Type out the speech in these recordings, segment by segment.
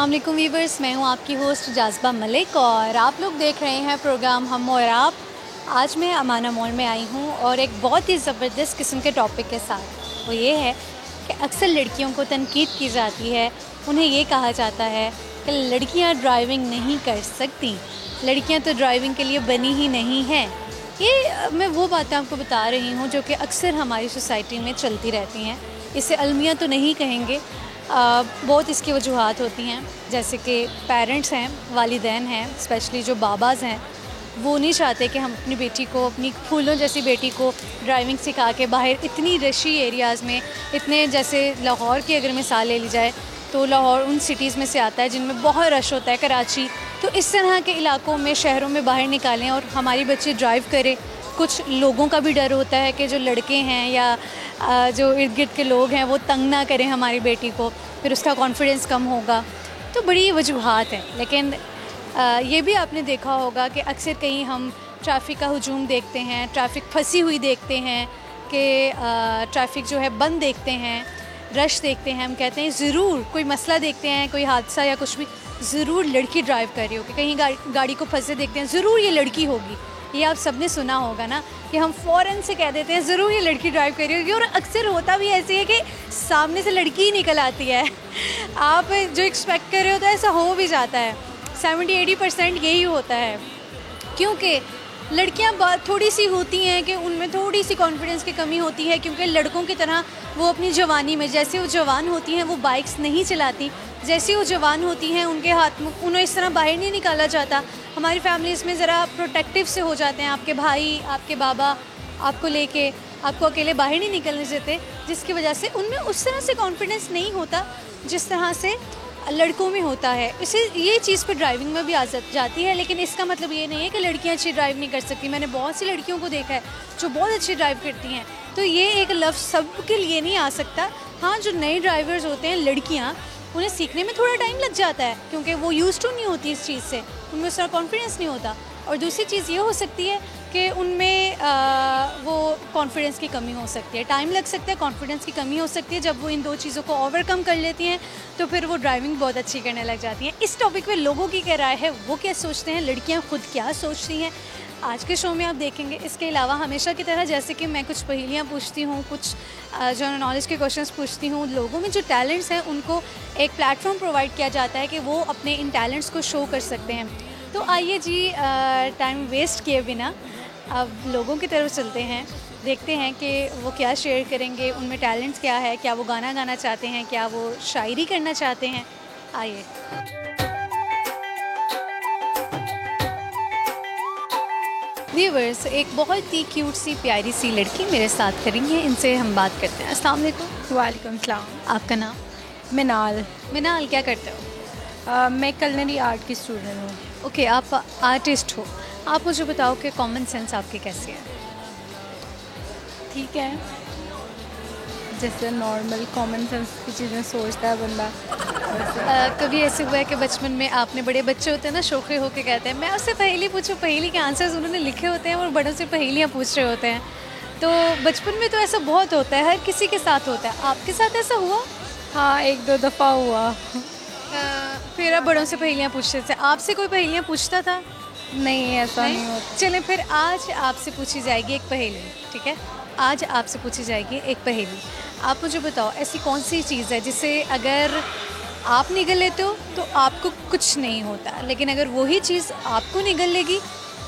अस्सलाम वालेकुम वीवर्स, मैं हूं आपकी होस्ट जाज़बा मलिक और आप लोग देख रहे हैं प्रोग्राम हम और आप। आज मैं अमाना मॉल में आई हूं और एक बहुत ही ज़बरदस्त किस्म के टॉपिक के साथ। वो ये है कि अक्सर लड़कियों को तनकीद की जाती है, उन्हें ये कहा जाता है कि लड़कियां ड्राइविंग नहीं कर सकती, लड़कियां तो ड्राइविंग के लिए बनी ही नहीं हैं। ये मैं वो बातें आपको बता रही हूँ जो कि अक्सर हमारी सोसाइटी में चलती रहती हैं। इसे अलमिया तो नहीं कहेंगे, बहुत इसकी वजूहात होती हैं, जैसे कि पेरेंट्स हैं, वालिदैन हैं, स्पेशली जो बाबाज़ हैं, वो नहीं चाहते कि हम अपनी बेटी को, अपनी फूलों जैसी बेटी को ड्राइविंग सिखा के बाहर इतनी रशी एरियाज़ में, इतने जैसे लाहौर की अगर मिसाल ले ली जाए तो लाहौर उन सिटीज़ में से आता है जिनमें बहुत रश होता है, कराची, तो इस तरह के इलाकों में, शहरों में बाहर निकालें और हमारी बच्ची ड्राइव करे। कुछ लोगों का भी डर होता है कि जो लड़के हैं या जो इर्द गिर्द के लोग हैं वो तंग ना करें हमारी बेटी को, फिर उसका कॉन्फिडेंस कम होगा। तो बड़ी वजूहात हैं, लेकिन ये भी आपने देखा होगा कि अक्सर कहीं हम ट्रैफ़िक का हुजूम देखते हैं, ट्रैफ़िक फंसी हुई देखते हैं कि ट्रैफ़िक जो है बंद देखते हैं, रश देखते हैं, हम कहते हैं ज़रूर कोई मसला देखते हैं, कोई हादसा या कुछ भी, ज़रूर लड़की ड्राइव कर रही होगी। कहीं गाड़ी को फंसे देखते हैं, ज़रूर ये लड़की होगी। ये आप सबने सुना होगा ना कि हम फ़ौरन से कह देते हैं ज़रूर ये लड़की ड्राइव कर रही होगी, और अक्सर होता भी ऐसे है कि सामने से लड़की ही निकल आती है। आप जो एक्सपेक्ट कर रहे हो तो ऐसा हो भी जाता है। 70-80% यही होता है, क्योंकि लड़कियां थोड़ी सी होती हैं कि उनमें थोड़ी सी कॉन्फिडेंस की कमी होती है, क्योंकि लड़कों की तरह वो अपनी जवानी में, जैसे वो जवान होती हैं वो बाइक्स नहीं चलाती, जैसे वो जवान होती हैं उनके हाथ में उन्हें इस तरह बाहर नहीं निकाला जाता। हमारी फैमिलीज़ में ज़रा प्रोटेक्टिव से हो जाते हैं, आपके भाई, आपके बाबा आपको लेके आपको अकेले बाहर नहीं निकलने देते, जिसकी वजह से उनमें उस तरह से कॉन्फिडेंस नहीं होता जिस तरह से लड़कों में होता है। इसे ये चीज़ पे ड्राइविंग में भी आ जाती है, लेकिन इसका मतलब ये नहीं है कि लड़कियां अच्छी ड्राइव नहीं कर सकती। मैंने बहुत सी लड़कियों को देखा है जो बहुत अच्छी ड्राइव करती हैं, तो ये एक लफ्ज़ सब के लिए नहीं आ सकता। हाँ, जो नए ड्राइवर्स होते हैं लड़कियाँ, उन्हें सीखने में थोड़ा टाइम लग जाता है, क्योंकि वो यूज़ टू नहीं होती इस चीज़ से, उनमें उस तरह कॉन्फिडेंस नहीं होता। और दूसरी चीज़ ये हो सकती है कि उनमें वो कॉन्फिडेंस की कमी हो सकती है, टाइम लग सकता है, कॉन्फिडेंस की कमी हो सकती है। जब वो इन दो चीज़ों को ओवरकम कर लेती हैं तो फिर वो ड्राइविंग बहुत अच्छी करने लग जाती हैं। इस टॉपिक पे लोगों की क्या राय है, वो क्या सोचते हैं, लड़कियां खुद क्या सोचती हैं, आज के शो में आप देखेंगे। इसके अलावा हमेशा की तरह जैसे कि मैं कुछ पहेलियाँ पूछती हूँ, कुछ जनरल नॉलेज के क्वेश्चंस पूछती हूँ, लोगों में जो टैलेंट्स हैं उनको एक प्लेटफॉर्म प्रोवाइड किया जाता है कि वो अपने इन टैलेंट्स को शो कर सकते हैं। तो आइए जी, टाइम वेस्ट किए बिना अब लोगों की तरफ चलते हैं, देखते हैं कि वो क्या शेयर करेंगे, उनमें टैलेंट्स क्या है, क्या वो गाना गाना चाहते हैं, क्या वो शायरी करना चाहते हैं। आइए। व्यूवर्स, एक बहुत ही क्यूट सी प्यारी सी लड़की मेरे साथ करेंगे, इनसे हम बात करते हैं। अस्सलाम वालेकुम। वालेकुम सलाम। आपका नाम? मिनाल। मिनाल, क्या करते हो? मैं कलनरी आर्ट की स्टूडेंट हूँ। ओके, आप आर्टिस्ट हो। आप मुझे बताओ कि कॉमन सेंस आपकी कैसी है? ठीक है, जैसे नॉर्मल कॉमन सेंस की चीज़ें सोचता है बंदा। कभी ऐसे हुआ है कि बचपन में आपने, बड़े बच्चे होते हैं ना, शौक़ी होके कहते हैं मैं उससे पहेली पूछूं, पहेली के आंसर्स उन्होंने लिखे होते हैं और बड़ों से पहेलियाँ पूछ रहे होते हैं, तो बचपन में तो ऐसा बहुत होता है, हर किसी के साथ होता है। आपके साथ ऐसा हुआ? हाँ, एक दो दफ़ा हुआ। फिर आप बड़ों से पहेलियाँ पूछते थे, आपसे कोई पहेलियाँ पूछता था? नहीं, ऐसा नहीं होता। चलें, फिर आज आपसे पूछी जाएगी एक पहेली, ठीक है? आज आपसे पूछी जाएगी एक पहेली। आप मुझे बताओ, ऐसी कौन सी चीज़ है जिसे अगर आप निगल लेते हो तो आपको कुछ नहीं होता, लेकिन अगर वही चीज़ आपको निगल लेगी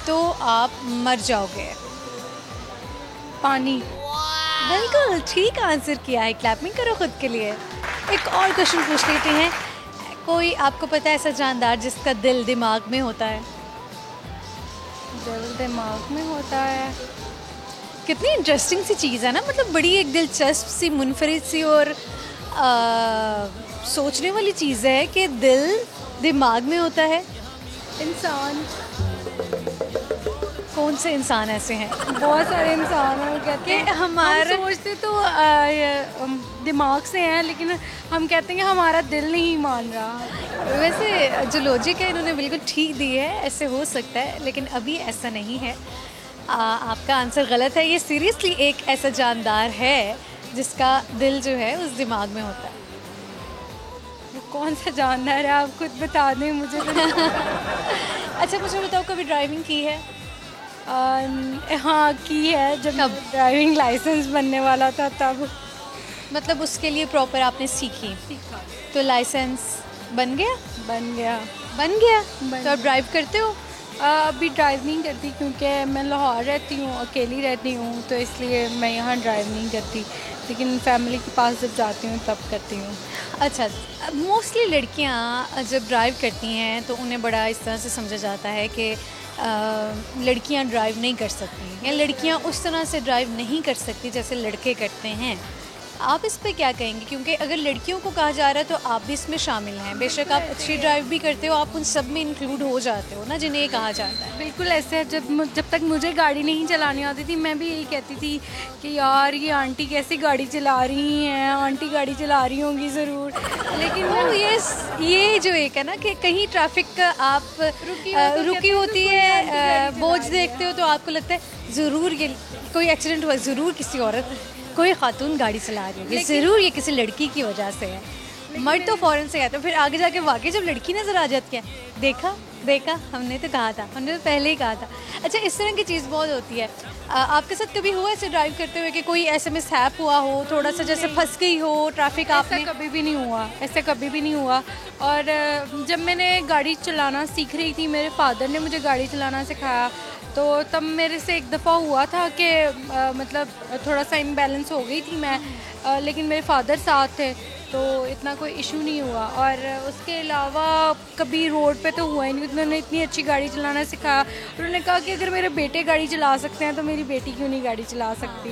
तो आप मर जाओगे? पानी। बिल्कुल ठीक आंसर किया है, क्लैपिंग करो खुद के लिए। एक और क्वेश्चन पूछ लेते हैं। कोई आपको पता है ऐसा जानदार जिसका दिल दिमाग में होता है? दिल दिमाग में होता है। कितनी इंटरेस्टिंग सी चीज़ है ना, मतलब बड़ी एक दिलचस्प सी, मुनफरिद सी और सोचने वाली चीज़ है कि दिल दिमाग में होता है। इंसान। कौन से इंसान ऐसे हैं? बहुत सारे इंसान हैं, कहते हैं हमारा, हम सोचते तो दिमाग से हैं, लेकिन हम कहते हैं कि हमारा दिल नहीं मान रहा। वैसे जो लॉजिक है इन्होंने बिल्कुल ठीक दी है, ऐसे हो सकता है, लेकिन अभी ऐसा नहीं है। आपका आंसर गलत है। ये सीरियसली एक ऐसा जानदार है जिसका दिल जो है उस दिमाग में होता है। वो कौन सा जानवर है, आप खुद बता दें मुझे तो नहीं पता। अच्छा मुझे बताओ, कभी ड्राइविंग की है? हाँ की है, जब कब? ड्राइविंग लाइसेंस बनने वाला था तब मतलब उसके लिए प्रॉपर आपने सीखी, सीखा। तो लाइसेंस बन गया? बन गया। बन गया। बन तो आप ड्राइव करते हो? अभी ड्राइव नहीं करती क्योंकि मैं लाहौर रहती हूँ, अकेली रहती हूँ, तो इसलिए मैं यहाँ ड्राइव नहीं करती, लेकिन फैमिली के पास जब जाती हूँ तब करती हूँ। अच्छा, मोस्टली लड़कियां जब ड्राइव करती हैं तो उन्हें बड़ा इस तरह से समझा जाता है कि लड़कियां ड्राइव नहीं कर सकती, या लड़कियां उस तरह से ड्राइव नहीं कर सकती जैसे लड़के करते हैं। आप इस पे क्या कहेंगे? क्योंकि अगर लड़कियों को कहा जा रहा है तो आप भी इसमें शामिल हैं। बेशक आप अच्छी ड्राइव भी करते हो, आप उन सब में इंक्लूड हो जाते हो ना, जिन्हें ये कहा जाता है। बिल्कुल ऐसे है, जब तक मुझे गाड़ी नहीं चलानी आती थी मैं भी यही कहती थी कि यार ये आंटी कैसे गाड़ी चला रही हैं, आंटी गाड़ी चला रही होंगी ज़रूर, लेकिन वो ये जो एक है ना कि कहीं ट्रैफिक का आप रुकी होती है, बोझ देखते हो तो आपको लगता है ज़रूर ये कोई एक्सीडेंट हुआ, ज़रूर किसी औरत, कोई खातून गाड़ी चला रही होगी, ज़रूर ये किसी लड़की की वजह से है। मर्द तो फ़ौरन से कहते हैं, फिर आगे जाके वाकई जब लड़की नज़र आ जाती है, देखा हमने तो कहा था, हमने तो पहले ही कहा था। अच्छा, इस तरह की चीज़ बहुत होती है। आपके साथ कभी हुआ ऐसे ड्राइव करते हुए कि कोई ऐसे मिसहैप हुआ हो, थोड़ा सा जैसे फंस गई हो ट्रैफिक आपने? ऐसा कभी भी नहीं हुआ, ऐसा कभी भी नहीं हुआ। और जब मैंने गाड़ी चलाना सीख रही थी, मेरे फादर ने मुझे गाड़ी चलाना सिखाया, तो तब मेरे से एक दफ़ा हुआ था कि मतलब थोड़ा सा इम्बैलेंस हो गई थी मैं, लेकिन मेरे फादर साथ थे तो इतना कोई इशू नहीं हुआ। और उसके अलावा कभी रोड पे तो हुआ ही नहीं। उन्होंने इतनी अच्छी गाड़ी चलाना सिखाया, उन्होंने कहा कि अगर मेरे बेटे गाड़ी चला सकते हैं तो मेरी बेटी क्यों नहीं गाड़ी चला सकती।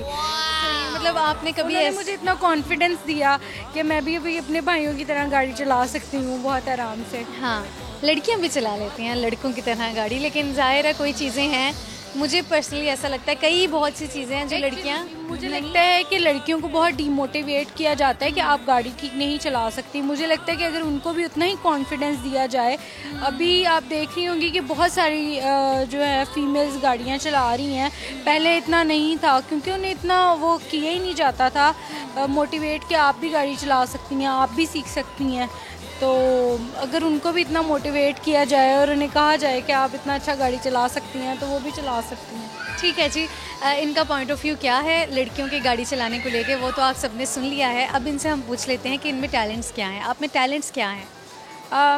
मतलब आपने कभी मुझे इतना कॉन्फिडेंस दिया कि मैं भी अभी अपने भाइयों की तरह गाड़ी चला सकती हूँ बहुत आराम से। हाँ, लड़कियां भी चला लेती हैं लड़कों की तरह गाड़ी, लेकिन जाहिर है कोई चीज़ें हैं, मुझे पर्सनली ऐसा लगता है कई बहुत सी चीज़ें हैं जो लड़कियां, मुझे लगता है कि लड़कियों को बहुत डीमोटिवेट किया जाता है कि आप गाड़ी ठीक नहीं चला सकती। मुझे लगता है कि अगर उनको भी उतना ही कॉन्फिडेंस दिया जाए, अभी आप देख रही होंगी कि बहुत सारी जो है फीमेल्स गाड़ियां चला रही हैं, पहले इतना नहीं था क्योंकि उन्हें इतना वो किया ही नहीं जाता था मोटिवेट कि आप भी गाड़ी चला सकती हैं, आप भी सीख सकती हैं। तो अगर उनको भी इतना मोटिवेट किया जाए और उन्हें कहा जाए कि आप इतना अच्छा गाड़ी चला सकती हैं तो वो भी चला सकती हैं। ठीक है जी। इनका पॉइंट ऑफ व्यू क्या है लड़कियों की गाड़ी चलाने को लेके, वो तो आप सबने सुन लिया है। अब इनसे हम पूछ लेते हैं कि इनमें टैलेंट्स क्या हैं। आप में टैलेंट्स क्या हैं?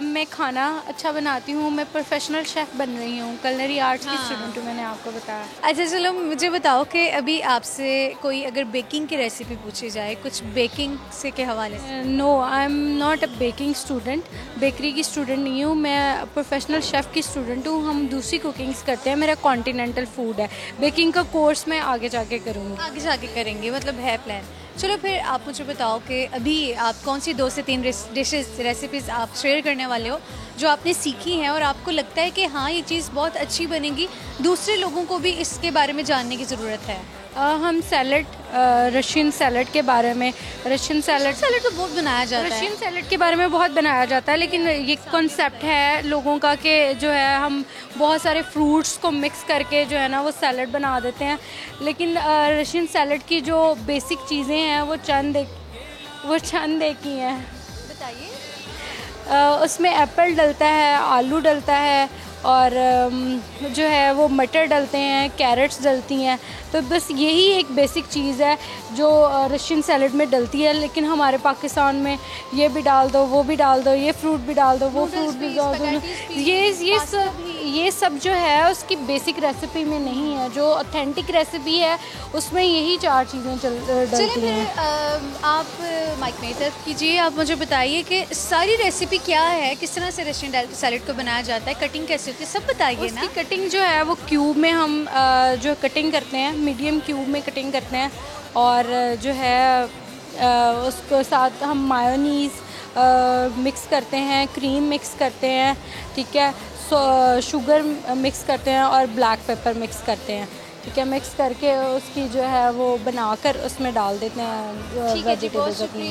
मैं खाना अच्छा बनाती हूँ, मैं प्रोफेशनल शेफ़ बन रही हूँ, कुलिनरी आर्ट्स की स्टूडेंट हूँ, मैंने आपको बताया। अच्छा चलो मुझे बताओ कि अभी आपसे कोई अगर बेकिंग की रेसिपी पूछी जाए, कुछ बेकिंग से के हवाले से। No, I am not a baking student, bakery की स्टूडेंट नहीं हूँ मैं, प्रोफेशनल शेफ़ की स्टूडेंट हूँ। हम दूसरी कुकिंग्स करते हैं, मेरा कॉन्टिनेंटल फूड है। बेकिंग का कोर्स मैं आगे जाके करूँगी। आगे जाके करेंगे, मतलब है प्लान। चलो फिर आप मुझे बताओ कि अभी आप कौन सी 2 से 3 डिशेस रेसिपीज़ आप शेयर करने वाले हो जो आपने सीखी हैं और आपको लगता है कि हाँ ये चीज़ बहुत अच्छी बनेगी, दूसरे लोगों को भी इसके बारे में जानने की ज़रूरत है। हम सैलड, रशियन सैलड के बारे में, रशियन सैलड तो बहुत बनाया जाता है। रशियन सैलड के बारे में बहुत बनाया जाता है, लेकिन ये कॉन्सेप्ट है लोगों का कि जो है हम बहुत सारे फ्रूट्स को मिक्स करके जो है ना वो सैलड बना देते हैं, लेकिन रशियन सैलड की जो बेसिक चीज़ें हैं वो चंद एक ही हैं। बताइए। उसमें एप्पल डलता है, आलू डलता है, और जो है वो मटर डलते हैं, कैरेट्स डलती हैं। तो बस यही एक बेसिक चीज़ है जो रशियन सैलड में डलती है, लेकिन हमारे पाकिस्तान में ये भी डाल दो, वो भी डाल दो, ये फ्रूट भी डाल दो, वो फ्रूट भी डाल दो। ये सब जो है उसकी बेसिक रेसिपी में नहीं है। जो ऑथेंटिक रेसिपी है उसमें यही 4 चीज़ें डलती हैं। आप माइक में तरफ कीजिए, आप मुझे बताइए कि सारी रेसिपी क्या है, किस तरह से रशियन सैलड को बनाया जाता है, कटिंग कैसे होती है, सब बताइए ना। उसकी कटिंग जो है वो क्यूब में हम जो कटिंग करते हैं, मीडियम क्यूब में कटिंग करते हैं, और जो है उसको साथ हम मायोनीज़ मिक्स करते हैं, क्रीम मिक्स करते हैं, ठीक है, शुगर मिक्स करते हैं और ब्लैक पेपर मिक्स करते हैं, ठीक है। मिक्स करके उसकी जो है वो बनाकर उसमें डाल देते हैं वेजिटेबल्स अपनी।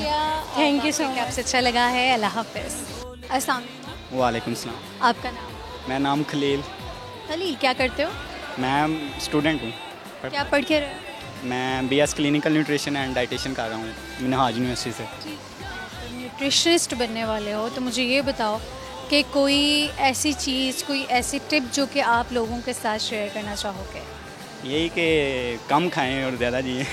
थैंक यू सो मच, आपसे अच्छा लगा है। अल्लाह हाफ़िज़। अस्सलाम वालेकुम सलाम। आपका नाम? मेरा नाम खलील। खलील, क्या करते हो? मैं स्टूडेंट हूँ। क्या पढ़ के रहे हो? मैं BS clinical nutrition and dietitian कर रहा हूँ मिनहाज यूनिवर्सिटी से। न्यूट्रिशनिस्ट बनने वाले हो तो मुझे ये बताओ कि कोई ऐसी चीज़, कोई ऐसी टिप जो कि आप लोगों के साथ शेयर करना चाहोगे। यही कि कम खाएं और ज़्यादा जिएं।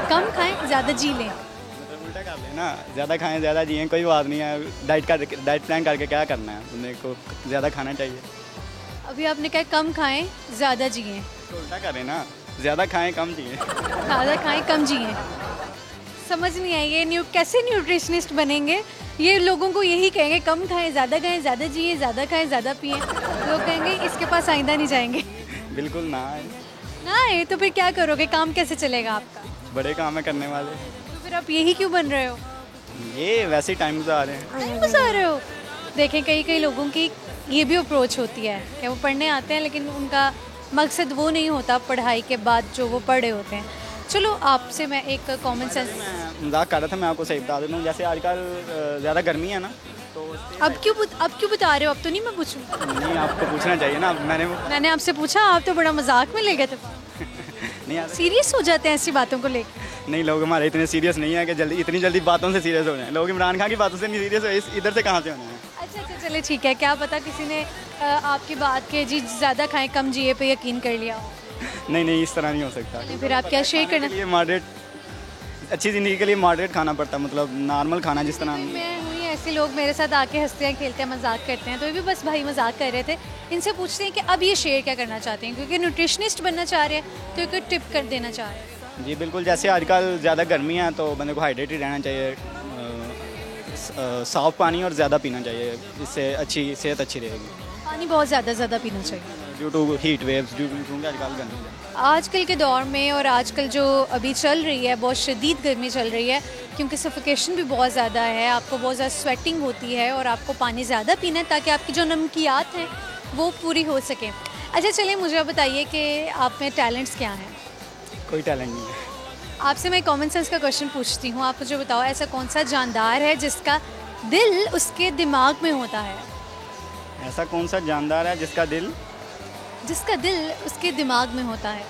कम खाएं, ज़्यादा जी लें। मतलब उल्टा कर लें ना, ज़्यादा खाएं ज़्यादा जिएं, कोई बात नहीं है। डाइट प्लान करके क्या करना है, बंदे को ज़्यादा खाना चाहिए। अभी आपने कहा कम खाएं, ज़्यादा जिएं। तो उल्टा करें ना, ज़्यादा खाएं कम जिएं। ज़्यादा खाएं, कम जिएं। समझ नहीं आई ये कैसे न्यूट्रिशनिस्ट बनेंगे। ये लोगों को यही कहेंगे कम खाएं, ज़्यादा जिए, ज़्यादा खाएं, ज़्यादा पिएं। लोग कहेंगे इसके पास आइंदा नहीं जाएंगे। बिल्कुल ना आए। ना आए तो फिर क्या करोगे, काम कैसे चलेगा आपका। बड़े काम है करने वाले। तो फिर आप यही क्यों बन रहे हो। ये वैसे ही टाइम गुजार रहे हैं। टाइम गुजार रहे हो। देखें कई लोगों की ये भी अप्रोच होती है कि वो पढ़ने आते हैं लेकिन उनका मकसद वो नहीं होता पढ़ाई के बाद जो वो पढ़े होते हैं। चलो आपसे मैं एक कॉमन सेंस, मैं मजाक कर रहा था, मैं आपको सही बता देता हूँ। जैसे आजकल ज़्यादा गर्मी है ना, तो अब क्यों बता रहे हो। अब तो नहीं मैं पूछूँ। नहीं, आपको पूछना चाहिए ना। मैंने आपसे पूछा, आप तो बड़ा मजाक में ले गए थे। नहीं यार, सीरियस हो जाते हैं ऐसी बातों को लेकर। नहीं, लोग हमारे इतने सीरियस नहीं है कि इतनी जल्दी बातों से सीरियस हो जाए। लोग इमरान खान की बातों से नहीं सीरियस हो, इधर से कहाँ से होना है। अच्छा चले ठीक है, क्या पता किसी ने आपकी बात के जी ज़्यादा खाएं कम जिए पे यकीन कर लिया हो। नहीं, इस तरह नहीं हो सकता। फिर आप क्या शेयर करना। ये मॉडरेट, अच्छी ज़िंदगी के लिए मॉडरेट खाना पड़ता है, मतलब नॉर्मल खाना जिस तरह। मैं हुई ऐसे लोग मेरे साथ आके हंसते हैं, खेलते हैं, मजाक करते हैं, तो ये भी बस भाई मजाक कर रहे थे। इनसे पूछते हैं कि अब ये शेयर क्या करना चाहते हैं, क्योंकि न्यूट्रिशनिस्ट बनना चाह रहे हैं तो एक टिप कर देना चाह रहे हैं। जी बिल्कुल, जैसे आजकल ज़्यादा गर्मी है तो बंदे को हाइड्रेटेड रहना चाहिए, साफ़ पानी और ज़्यादा पीना चाहिए, इससे सेहत अच्छी रहेगी। पानी बहुत ज़्यादा पीना चाहिए ड्यू टू हीट वेव्स, क्योंकि आजकल गर्मी है। आजकल के दौर में और आजकल जो अभी चल रही है, बहुत शदीद गर्मी चल रही है, क्योंकि सफोकेशन भी बहुत ज़्यादा है, आपको बहुत ज़्यादा स्वेटिंग होती है और आपको पानी ज़्यादा पीना है ताकि आपकी जो नमकियात हैं वो पूरी हो सकें। अच्छा चलिए मुझे बताइए कि आप में टैलेंट्स क्या हैं। कोई टैलेंट नहीं है। आपसे मैं कॉमन सेंस का क्वेश्चन पूछती हूँ, आप मुझे बताओ ऐसा कौन सा जानदार है जिसका दिल उसके दिमाग में होता है। ऐसा कौन सा जानदार है जिसका दिल उसके दिमाग में होता है।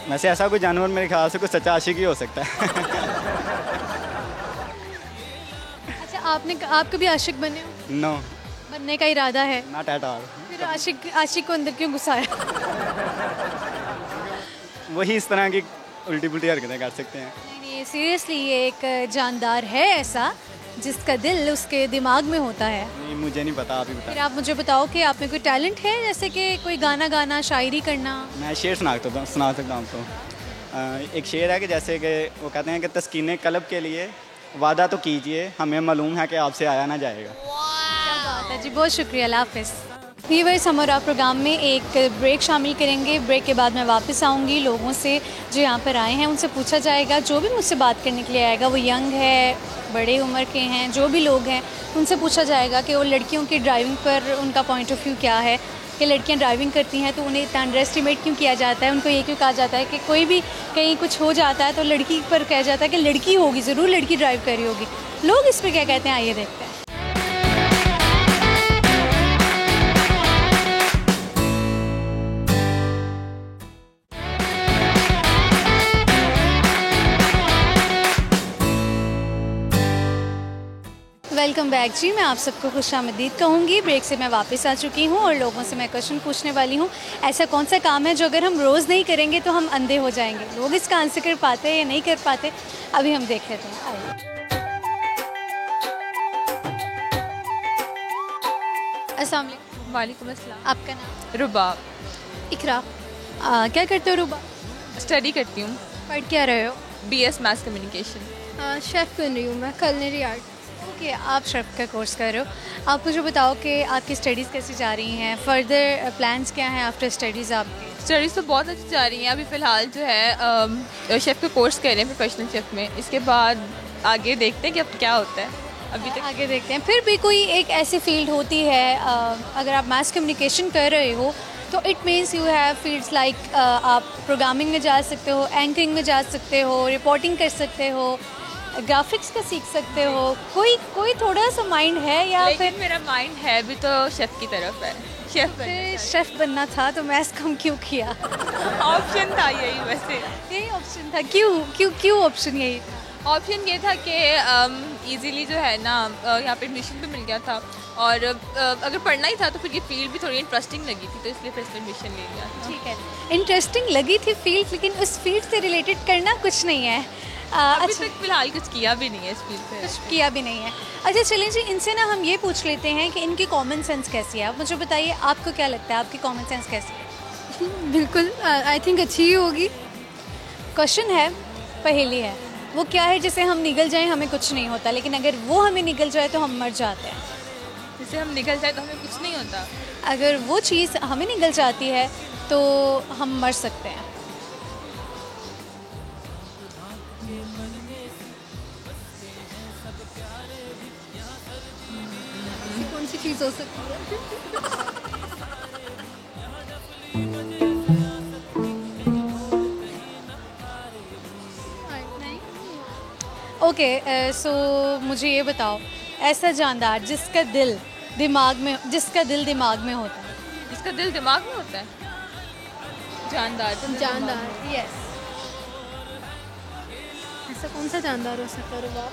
वैसे ऐसा कोई जानवर मेरे ख्याल से कोई सच्चा आशिक ही हो सकता है। अच्छा आप कभी आशिक बने हो। नो, बनने का इरादा है। Not at all. फिर आशिक को अंदर क्यों घुसाया। वही इस तरह की उल्टी पुल्टी हरकतें कर सकते हैं। नहीं सीरियसली ये एक जानदार है ऐसा जिसका दिल उसके दिमाग में होता है। नहीं मुझे नहीं पता, आप ही फिर बता। आप मुझे बताओ कि आप में कोई टैलेंट है, जैसे कि कोई गाना गाना, शायरी करना। मैं शेर सुना सकता हूँ आपको। एक शेर है कि जैसे कि वो कहते हैं कि तस्कीन कल्ब के लिए वादा तो कीजिए, हमें मालूम है कि आपसे आया ना जाएगा। क्या बात है जी, बहुत शुक्रिया, अल्लाह हाफ़िज़। व्यूअर्स हम और आप प्रोग्राम में एक ब्रेक शामिल करेंगे। ब्रेक के बाद मैं वापस आऊँगी, लोगों से जो यहाँ पर आए हैं उनसे पूछा जाएगा, जो भी मुझसे बात करने के लिए आएगा वो यंग है, बड़े उम्र के हैं, जो भी लोग हैं उनसे पूछा जाएगा कि वो लड़कियों की ड्राइविंग पर उनका पॉइंट ऑफ व्यू क्या है, कि लड़कियां ड्राइविंग करती हैं तो उन्हें इतना अंडर एस्टिमेट क्यों किया जाता है, उनको ये क्यों कहा जाता है कि कोई भी कहीं कुछ हो जाता है तो लड़की पर कहा जाता है कि लड़की होगी, ज़रूर लड़की ड्राइव कर रही होगी। लोग इस पर क्या कहते हैं, आइए देखते हैं। वेलकम बैक जी, मैं आप सबको खुशामदीद कहूँगी। ब्रेक से मैं वापस आ चुकी हूँ और लोगों से मैं क्वेश्चन पूछने वाली हूँ, ऐसा कौन सा काम है जो अगर हम रोज़ नहीं करेंगे तो हम अंधे हो जाएंगे। लोग इसका आंसर कर पाते हैं या नहीं कर पाते, अभी हम देख लेते हैं। आइए। अस्सलाम वालेकुम। वालेकुम अस्सलाम। आपका नाम? रुबाब। इकरा। क्या करते हो रुबा? स्टडी करती हूँ। पढ़ क्या रहे हो? BS maths communication. शेफ़ बन रही हूँ मैं, culinary art। ओके, आप शेफ़ का कोर्स कर रहे हो। आप मुझे बताओ कि आपकी स्टडीज़ कैसी जा रही हैं, फर्दर प्लान्स क्या हैं आफ्टर स्टडीज़ आपके? स्टडीज़ तो बहुत अच्छी जा रही हैं। अभी फ़िलहाल जो है शेफ़ का कोर्स कर रहे हैं प्रोफेशनल शेफ़ में। इसके बाद आगे देखते हैं कि अब क्या होता है, अभी तक आगे देखते हैं। फिर भी कोई एक ऐसी फील्ड होती है, अगर आप मास कम्युनिकेशन कर रहे हो तो it means you have fields like आप प्रोग्रामिंग में जा सकते हो, एंकरिंग में जा सकते हो, रिपोर्टिंग कर सकते हो, ग्राफिक्स का सीख सकते हो। कोई थोड़ा सा माइंड है या लेकिन फिर मेरा माइंड है भी तो शेफ़ की तरफ है। शेफ़ बनना था तो मैथ्स कम क्यों किया? ऑप्शन था यही, वैसे यही ऑप्शन था। क्यों ऑप्शन यही था? ऑप्शन ये था कि इजीली जो है ना यहाँ पे एडमिशन भी मिल गया था, और अगर पढ़ना ही था तो फिर ये फील्ड भी थोड़ी इंटरेस्टिंग लगी थी, तो इसलिए फिर इसमें एडमिशन ले लिया था। ठीक है, इंटरेस्टिंग लगी थी फील्ड, लेकिन उस फील्ड से रिलेटेड करना कुछ नहीं है। अभी अच्छा, तक फिलहाल कुछ किया भी नहीं है इस फील्ड से। कुछ किया भी नहीं है। अच्छा चलें जी, इनसे ना हम ये पूछ लेते हैं कि इनकी कॉमन सेंस कैसी है। आप मुझे बताइए, आपको क्या लगता है आपकी कॉमन सेंस कैसी है? बिल्कुल आई थिंक अच्छी ही होगी। क्वेश्चन है, पहेली है, वो क्या है जिसे हम निगल जाएं हमें कुछ नहीं होता, लेकिन अगर वो हमें निगल जाए तो हम मर जाते हैं। जिससे हम निकल जाए तो हमें कुछ नहीं होता। अगर वो चीज़ हमें निगल जाती है तो हम मर सकते हैं। कौन सी चीज़ हो सकती है? ओके, सो मुझे ये बताओ, ऐसा जानदार जिसका दिल दिमाग में होता है। जिसका दिल दिमाग में होता है? जानदार। जानदार। यस। ऐसा कौन सा जानदार हो सकता है बाप?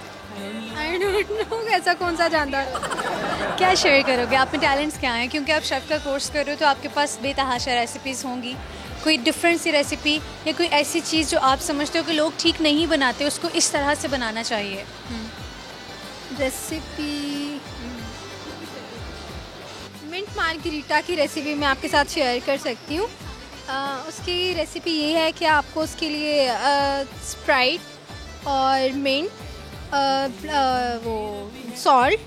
आई डोंट नो ऐसा कौन सा जानदार हो सकता है? क्या शेयर करोगे, आप में टैलेंट्स क्या हैं? क्योंकि आप शेफ़ का कोर्स कर रहे हो तो आपके पास बेतहाशा रेसिपीज़ होंगी। कोई डिफरेंट सी रेसिपी या कोई ऐसी चीज़ जो आप समझते हो कि लोग ठीक नहीं बनाते, उसको इस तरह से बनाना चाहिए। रेसिपी मिंट मार्गरीटा की रेसिपी मैं आपके साथ शेयर कर सकती हूँ। उसकी रेसिपी ये है कि आपको उसके लिए स्प्राइट और मिंट, वो सॉल्ट,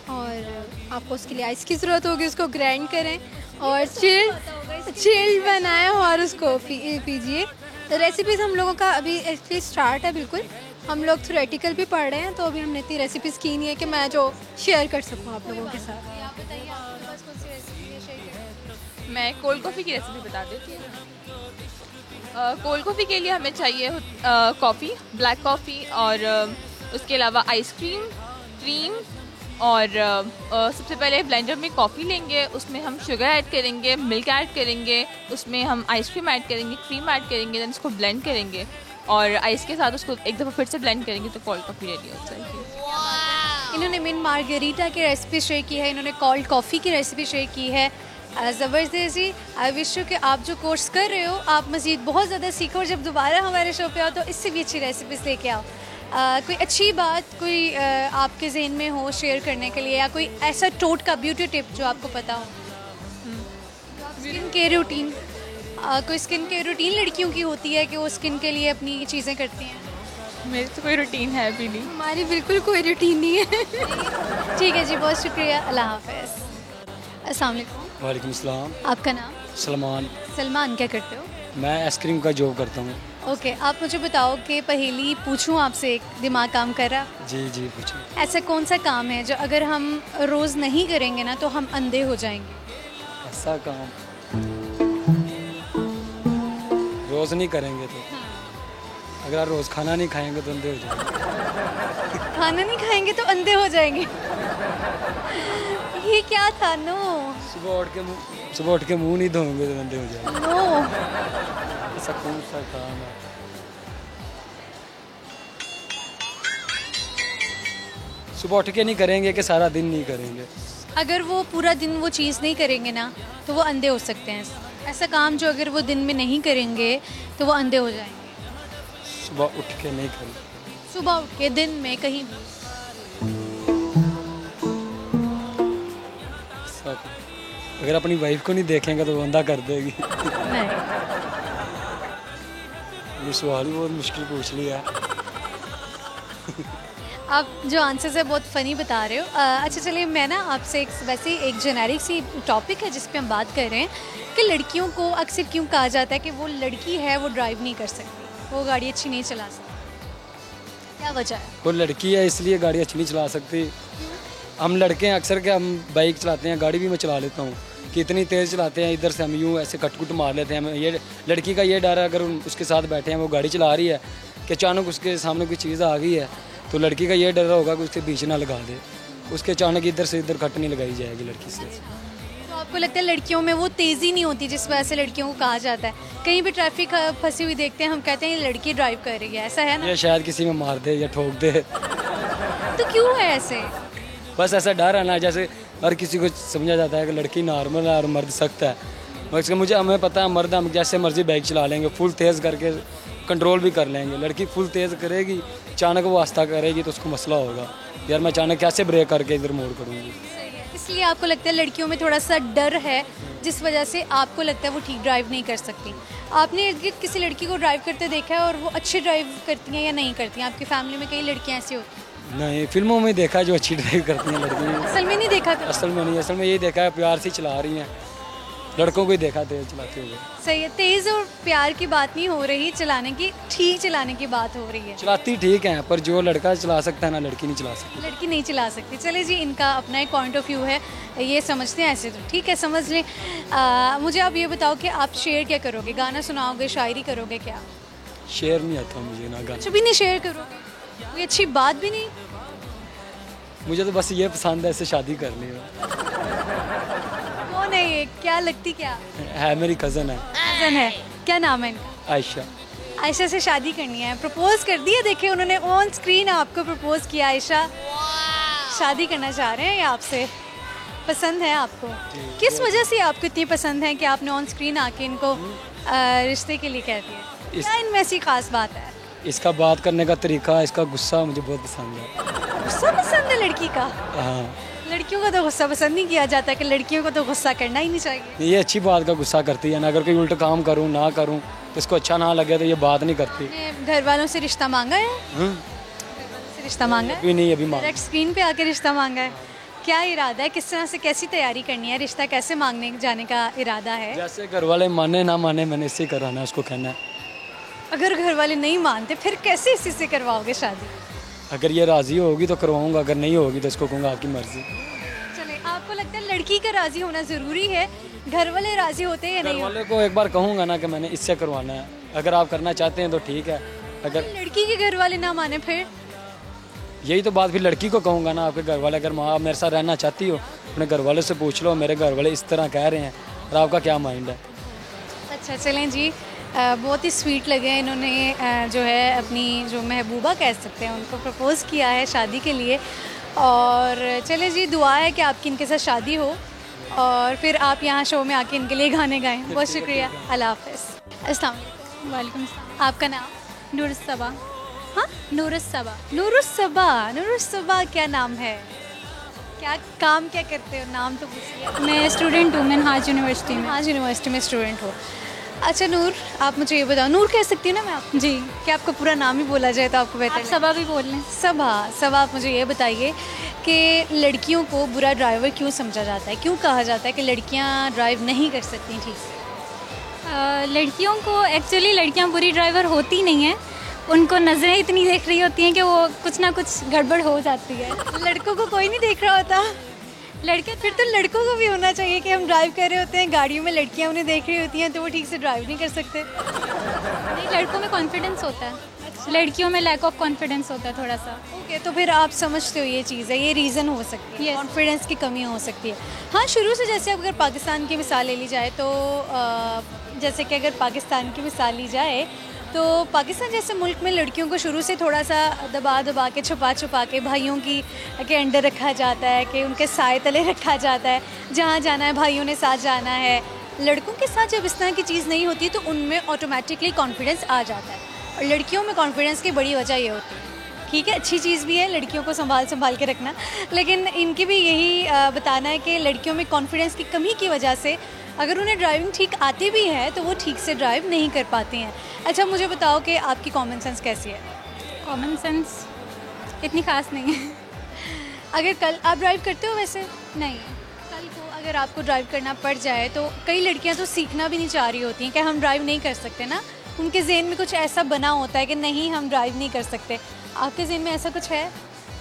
और आपको उसके लिए आइस की ज़रूरत होगी। उसको ग्राइंड करें और चिल्ड बनाएं और उसको पीजिए। रेसिपीज़ हम लोगों का अभी एक्चुअली स्टार्ट है, बिल्कुल हम लोग थ्योरेटिकल भी पढ़ रहे हैं, तो अभी हमने इतनी रेसिपीज़ की नहीं है कि मैं जो शेयर कर सकूँ आप लोगों के साथ। मैं कोल्ड कॉफ़ी की रेसिपी बता देती हूँ। कोल्ड कॉफ़ी के लिए हमें चाहिए कॉफ़ी, ब्लैक कॉफ़ी, और उसके अलावा आइसक्रीम, क्रीम, और सबसे पहले ब्लेंडर में कॉफ़ी लेंगे, उसमें हम शुगर ऐड करेंगे, मिल्क ऐड करेंगे, उसमें हम आइसक्रीम ऐड करेंगे, क्रीम ऐड करेंगे, देन उसको ब्लेंड करेंगे और आइस के साथ उसको एक दफ़ा फिर से ब्लेंड करेंगे तो कोल्ड कॉफ़ी रेडी हो जाएगी। इन्होंने मिंट मार्गरीटा की रेसिपी शेयर की है, इन्होंने कोल्ड कॉफ़ी की रेसिपी शेयर की है। ज़बरदस्त जी, आई विश यू कि आप जो कोर्स कर रहे हो आप मज़ीद बहुत ज़्यादा सीखो, और जब दोबारा हमारे शो पे आओ तो इससे भी अच्छी रेसिपीज़ लेके आओ। कोई अच्छी बात कोई आपके जहन में हो शेयर करने के लिए, या कोई ऐसा टोटका ब्यूटी टिप जो आपको पता हो? स्किन केयर रूटीन, कोई स्किन केयर रूटीन लड़कियों की होती है कि वो स्किन के लिए अपनी चीज़ें करती हैं? मेरी तो कोई रूटीन है भी नहीं। हमारी बिल्कुल कोई रूटीन नहीं है। ठीक है जी, बहुत शुक्रिया, अल्लाह हाफ़िज़। अस्सलाम वालेकुम। वालेकुम सलाम। आपका नाम? सलमान। सलमान, क्या करते हो? मैं आइसक्रीम का जॉब करता हूँ। ओके, आप मुझे बताओ कि पहेली पूछूं आपसे, एक दिमाग काम कर रहा? जी जी पूछिए। ऐसा कौन सा काम है जो अगर हम रोज़ नहीं करेंगे ना तो हम अंधे हो जाएंगे? ऐसा काम रोज़ नहीं करेंगे तो अगर आप रोज़ खाना नहीं खाएंगे तो अंधे हो जाएंगे। खाना नहीं खाएंगे तो अंधे हो जाएंगे? ये क्या था? नो सुबह उठ के मुंह नहीं धोएंगे तो अंधे हो जाएंगे। नो, ऐसा कौन सा काम है? सुबह उठ के नहीं करेंगे कि सारा दिन नहीं करेंगे? अगर वो पूरा दिन वो चीज़ नहीं करेंगे ना तो वो अंधे हो सकते हैं। ऐसा काम जो अगर वो दिन में नहीं करेंगे तो वो अंधे हो जाएंगे। सुबह उठ के नहीं करेंगे, सुबह उठ के दिन में कहीं भी। ऐसा अगर अपनी वाइफ को नहीं देखेंगे तो वो अंधा कर देगी। नहीं, ये सवाल ही बहुत मुश्किल पूछ लिया। आप जो आंसर्स है बहुत फ़नी बता रहे हो। अच्छा चलिए, मैं ना आपसे वैसे एक जेनेरिक सी टॉपिक है जिस पे हम बात कर रहे हैं कि लड़कियों को अक्सर क्यों कहा जाता है कि वो लड़की है वो ड्राइव नहीं कर सकती, वो गाड़ी अच्छी नहीं चला सकती, क्या वजह है? वो लड़की है इसलिए गाड़ी अच्छी नहीं चला सकती। हम लड़के हैं अक्सर के हम बाइक चलाते हैं, गाड़ी भी मैं चला लेता हूँ कि इतनी तेज़ चलाते हैं, इधर से हम यूँ ऐसे कटकुट मार लेते हैं। ये लड़की का ये डर है अगर उसके साथ बैठे हैं, वो गाड़ी चला रही है कि अचानक उसके सामने कोई चीज़ आ गई है तो लड़की का ये डर होगा कि उसके बीच ना लगा दे, उसके अचानक इधर से इधर कट नहीं लगाई जाएगी लड़की से। तो आपको लगता है लड़कियों में वो तेज़ी नहीं होती जिस वजह से लड़कियों को कहा जाता है, कहीं भी ट्रैफिक फंसी हुई देखते हैं हम कहते हैं ये लड़की ड्राइव कर रही है, ऐसा है ना? या शायद किसी में मार दे या ठोक दे। तो क्यों है ऐसे? बस ऐसा डर है ना, जैसे हर किसी को समझा जाता है कि लड़की नॉर्मल है और मर्द सख्त है। मगर हमें पता है मर्द हम जैसे मर्जी बाइक चला लेंगे, फुल तेज़ करके कंट्रोल भी कर लेंगे। लड़की फुल तेज़ करेगी, अचानक वो आस्था करेगी तो उसको मसला होगा, यार मैं अचानक कैसे ब्रेक करके इधर मोड़ करूँगी। इसलिए आपको लगता है लड़कियों में थोड़ा सा डर है जिस वजह से आपको लगता है वो ठीक ड्राइव नहीं कर सकती। आपने इर्द गिर्द किसी लड़की को ड्राइव करते देखा है और वो अच्छी ड्राइव करती हैं या नहीं करती हैं? आपकी फैमिली में कई लड़कियाँ ऐसी होती हैं। नहीं, फिल्मों में देखा है जो अच्छी ड्राइव करती हैं लड़कियाँ। असल में नहीं देखा कभी? असल में नहीं, असल में यही देखा है प्यार से चला रही हैं, लड़कों को ही देखा तेज चलाते हुए। सही है, तेज़ और प्यार की बात नहीं हो रही, चलाने की, ठीक चलाने की बात हो रही है। चलाती ठीक है, पर जो लड़का चला सकता है ना लड़की नहीं चला सकती। लड़की नहीं चला सकती। चले जी, इनका अपना एक पॉइंट ऑफ व्यू है, ये समझते हैं, ऐसे तो ठीक है समझ लें। मुझे आप ये बताओ कि आप शेयर क्या करोगे? गाना सुनाओगे, शायरी करोगे क्या? शेर नहीं आता मुझे ना गाना, कुछ भी नहीं शेयर करोगे? कोई अच्छी बात भी नहीं? मुझे तो बस ये पसंद है इससे शादी करनी है। कौन है ये? क्या लगती क्या? है मेरी कज़न है, कज़न है। क्या नाम है इनका? आयशा। आयशा से शादी करनी है, प्रपोज कर दिया। देखिए उन्होंने ऑन स्क्रीन आपको प्रपोज किया। आयशा शादी करना चाह रहे हैं ये आपसे, पसंद है आपको? किस वजह से आपको इतनी पसंद है कि आपने ऑन स्क्रीन आके इनको रिश्ते के लिए कह दिया? क्या इनमें ऐसी खास बात है? इसका बात करने का तरीका, इसका गुस्सा मुझे बहुत पसंद है। गुस्सा पसंद है लड़की का? हाँ, लड़कियों का तो गुस्सा पसंद नहीं किया जाता कि लड़कियों को तो गुस्सा करना ही नहीं चाहिए। ये अच्छी बात का गुस्सा करती है ना, अगर कोई उल्टा काम करूँ ना करूँ तो इसको अच्छा ना लगे तो ये बात नहीं करती। घर वालों से रिश्ता मांगा है? हम्म, से रिश्ता मांगा है? अभी नहीं, अभी मांग। डायरेक्ट स्क्रीन पे आके रिश्ता मांगा है? क्या इरादा है, किस तरह से कैसी तैयारी करनी है, रिश्ता कैसे मांगने जाने का इरादा है? जैसे घर वाले माने ना माने मैंने इससे कराना है, उसको कहना है। अगर घर वाले नहीं मानते फिर कैसे इसी से करवाओगे शादी? अगर ये राज़ी होगी तो करवाऊंगा, अगर नहीं होगी तो इसको कहूँगा आपकी मर्जी। चले, आपको लगता है लड़की का राजी होना ज़रूरी है? घर वाले राजी होते हैं या घर नहीं वाले को एक बार कहूँगा ना कि मैंने इससे करवाना है, अगर आप करना चाहते हैं तो ठीक है, अगर होते? लड़की के घर वाले ना माने फिर? यही तो बात फिर लड़की को कहूँगा ना, आपके घर वाले अगर माँ आप मेरे साथ रहना चाहती हो अपने घर वाले से पूछ लो, मेरे घर वाले इस तरह कह रहे हैं और आपका क्या माइंड है। अच्छा चलें जी, बहुत ही स्वीट लगे इन्होंने जो है अपनी जो महबूबा कह सकते हैं उनको प्रपोज़ किया है शादी के लिए। और चले जी, दुआ है कि आपकी इनके साथ शादी हो और फिर आप यहाँ शो में आके इनके लिए गाने गाएं। बहुत शुक्रिया, अल्लाह हाफ़िज़। अस्सलाम वालेकुम। वालेकुम सलाम। आपका नाम? नूरुस्सबा। हाँ, नूरुस्सबा। नूरुस्सबा। नूरुस्सबा क्या नाम है? क्या काम क्या करते हो? नाम तो पूछिए। मैं स्टूडेंट हूँ, मिनहाज यूनिवर्सिटी में। आज यूनिवर्सिटी में स्टूडेंट हो? अच्छा नूर, आप मुझे ये बताओ, नूर कह सकती हूँ ना मैं आप? जी। क्या आपका पूरा नाम ही बोला जाए तो आपको बेहतर आप सबा भी बोल लें। सबा। सबा, आप मुझे ये बताइए कि लड़कियों को बुरा ड्राइवर क्यों समझा जाता है? क्यों कहा जाता है कि लड़कियाँ ड्राइव नहीं कर सकती ठीक से? लड़कियों को एक्चुअली लड़कियां बुरी ड्राइवर होती नहीं हैं, उनको नज़रें इतनी देख रही होती हैं कि वो कुछ ना कुछ गड़बड़ हो जाती है। लड़कों को कोई नहीं देख रहा होता? लड़के फिर तो लड़कों को भी होना चाहिए कि हम ड्राइव कर रहे होते हैं, गाड़ियों में लड़कियां उन्हें देख रही होती हैं तो वो ठीक से ड्राइव नहीं कर सकते। नहीं, लड़कों में कॉन्फिडेंस होता है, लड़कियों में लैक ऑफ कॉन्फिडेंस होता है थोड़ा सा। ओके, तो फिर आप समझते हो ये चीज़ है, ये रीज़न हो सकती है, Yes. कॉन्फिडेंस की कमी हो सकती है। हाँ, शुरू से जैसे अगर पाकिस्तान की मिसाल ले ली जाए तो जैसे कि अगर पाकिस्तान की मिसाल ली जाए तो पाकिस्तान जैसे मुल्क में लड़कियों को शुरू से थोड़ा सा दबा दबा के छुपा के भाइयों की के अंडर रखा जाता है, कि उनके साए तले रखा जाता है। जहाँ जाना है भाइयों ने साथ जाना है। लड़कों के साथ जब इस तरह की चीज़ नहीं होती तो उनमें ऑटोमेटिकली कॉन्फिडेंस आ जाता है, और लड़कियों में कॉन्फिडेंस की बड़ी वजह ये होती है। ठीक है, अच्छी चीज़ भी है लड़कियों को संभाल के रखना, लेकिन इनकी भी यही बताना है कि लड़कियों में कॉन्फिडेंस की कमी की वजह से अगर उन्हें ड्राइविंग ठीक आती भी है तो वो ठीक से ड्राइव नहीं कर पाती हैं। अच्छा, मुझे बताओ कि आपकी कॉमन सेंस कैसी है? कॉमन सेंस इतनी खास नहीं है। अगर कल आप ड्राइव करते हो? वैसे नहीं। कल को अगर आपको ड्राइव करना पड़ जाए तो कई लड़कियां तो सीखना भी नहीं चाह रही होती हैं कि हम ड्राइव नहीं कर सकते ना, उनके ज़हन में कुछ ऐसा बना होता है कि नहीं हम ड्राइव नहीं कर सकते। आपके ज़हन में ऐसा कुछ है?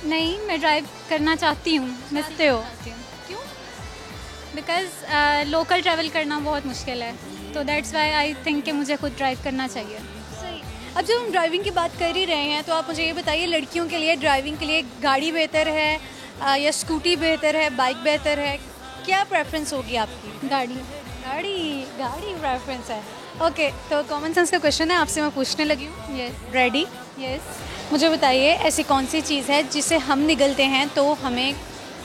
नहीं, मैं ड्राइव करना चाहती हूँ। मैं चाहते हो? क्यों? बिकॉज़ लोकल ट्रैवल करना बहुत मुश्किल है, तो दैट्स वाई आई थिंक कि मुझे खुद ड्राइव करना चाहिए। सही। अब जब हम ड्राइविंग की बात कर ही रहे हैं तो आप मुझे ये बताइए, लड़कियों के लिए ड्राइविंग के लिए गाड़ी बेहतर है या स्कूटी बेहतर है, बाइक बेहतर है? क्या प्रेफरेंस होगी आपकी? गाड़ी। गाड़ी, गाड़ी प्रेफरेंस है। ओके, तो कॉमन सेंस का क्वेश्चन है, आपसे मैं पूछने लगी हूँ। यस। रेडी? यस। मुझे बताइए ऐसी कौन सी चीज़ है जिसे हम निगलते हैं तो हमें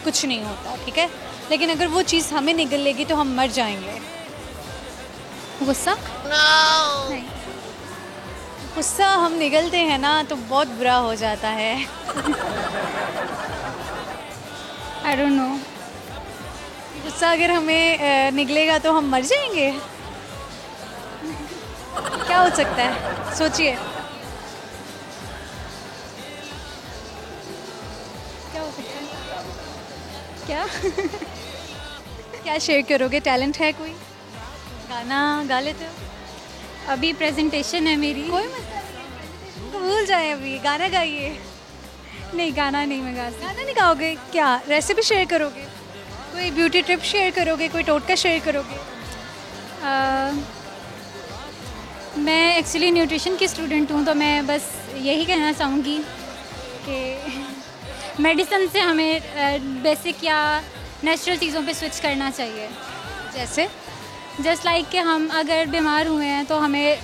कुछ नहीं होता, ठीक है, लेकिन अगर वो चीज़ हमें निगल लेगी तो हम मर जाएंगे? गुस्सा। नहीं। गुस्सा हम निगलते हैं ना तो बहुत बुरा हो जाता है। I don't know. गुस्सा अगर हमें निगलेगा तो हम मर जाएंगे? क्या हो सकता है, सोचिए। क्या हो सकता है? क्या? क्या शेयर करोगे? टैलेंट है कोई? गाना गा लेते हो? अभी प्रेजेंटेशन है मेरी। कोई मसला नहीं, तो भूल जाए, अभी गाना गाइए। नहीं, गाना नहीं मैं गा सकती। गाना नहीं गाओगे? क्या रेसिपी शेयर करोगे? कोई ब्यूटी टिप शेयर करोगे? कोई टोटका शेयर करोगे? मैं एक्चुअली न्यूट्रिशन की स्टूडेंट हूँ, तो मैं बस यही कहना चाहूँगी कि मेडिसिन से हमें बेसिक या नेचुरल चीज़ों पे स्विच करना चाहिए। जैसे जस्ट लाइक कि हम अगर बीमार हुए हैं तो हमें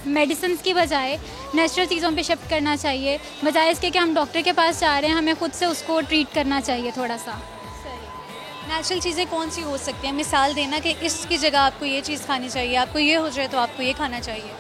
मेडिसिन की बजाय नेचुरल चीज़ों पे शिफ्ट करना चाहिए, बजाय इसके कि हम डॉक्टर के पास जा रहे हैं, हमें खुद से उसको ट्रीट करना चाहिए थोड़ा सा। नेचुरल चीज़ें कौन सी हो सकती हैं? मिसाल देना कि इसकी जगह आपको ये चीज़ खानी चाहिए, आपको ये हो जाए तो आपको ये खाना चाहिए।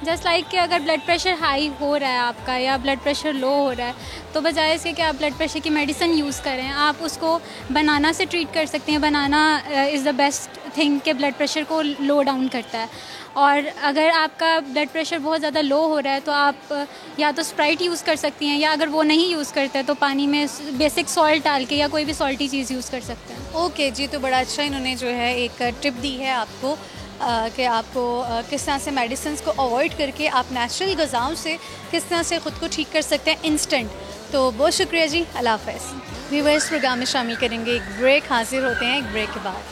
जस्ट लाइक कि अगर ब्लड प्रेशर हाई हो रहा है आपका या ब्लड प्रेशर लो हो रहा है, तो बजाय इसके कि आप ब्लड प्रेशर की मेडिसिन यूज़ करें, आप उसको बनाना से ट्रीट कर सकते हैं। बनाना इज़ द बेस्ट थिंग कि ब्लड प्रेशर को लो डाउन करता है। और अगर आपका ब्लड प्रेशर बहुत ज़्यादा लो हो रहा है तो आप या तो स्प्राइट यूज़ कर सकती हैं, या अगर वो नहीं यूज़ करते हैं तो पानी में बेसिक सॉल्ट डाल के या कोई भी सॉल्टी चीज़ यूज़ कर सकते हैं। ओके जी, तो बड़ा अच्छा इन्होंने जो है एक टिप दी है आपको कि आपको किस तरह से मेडिसिन को अवॉइड करके आप नेचुरल ग़िज़ाओं से किस तरह से ख़ुद को ठीक कर सकते हैं इंस्टेंट। तो बहुत शुक्रिया जी, अल्लाह हाफ़िज़। व्यूअर्स प्रोग्राम में शामिल करेंगे एक ब्रेक, हाजिर होते हैं एक ब्रेक के बाद।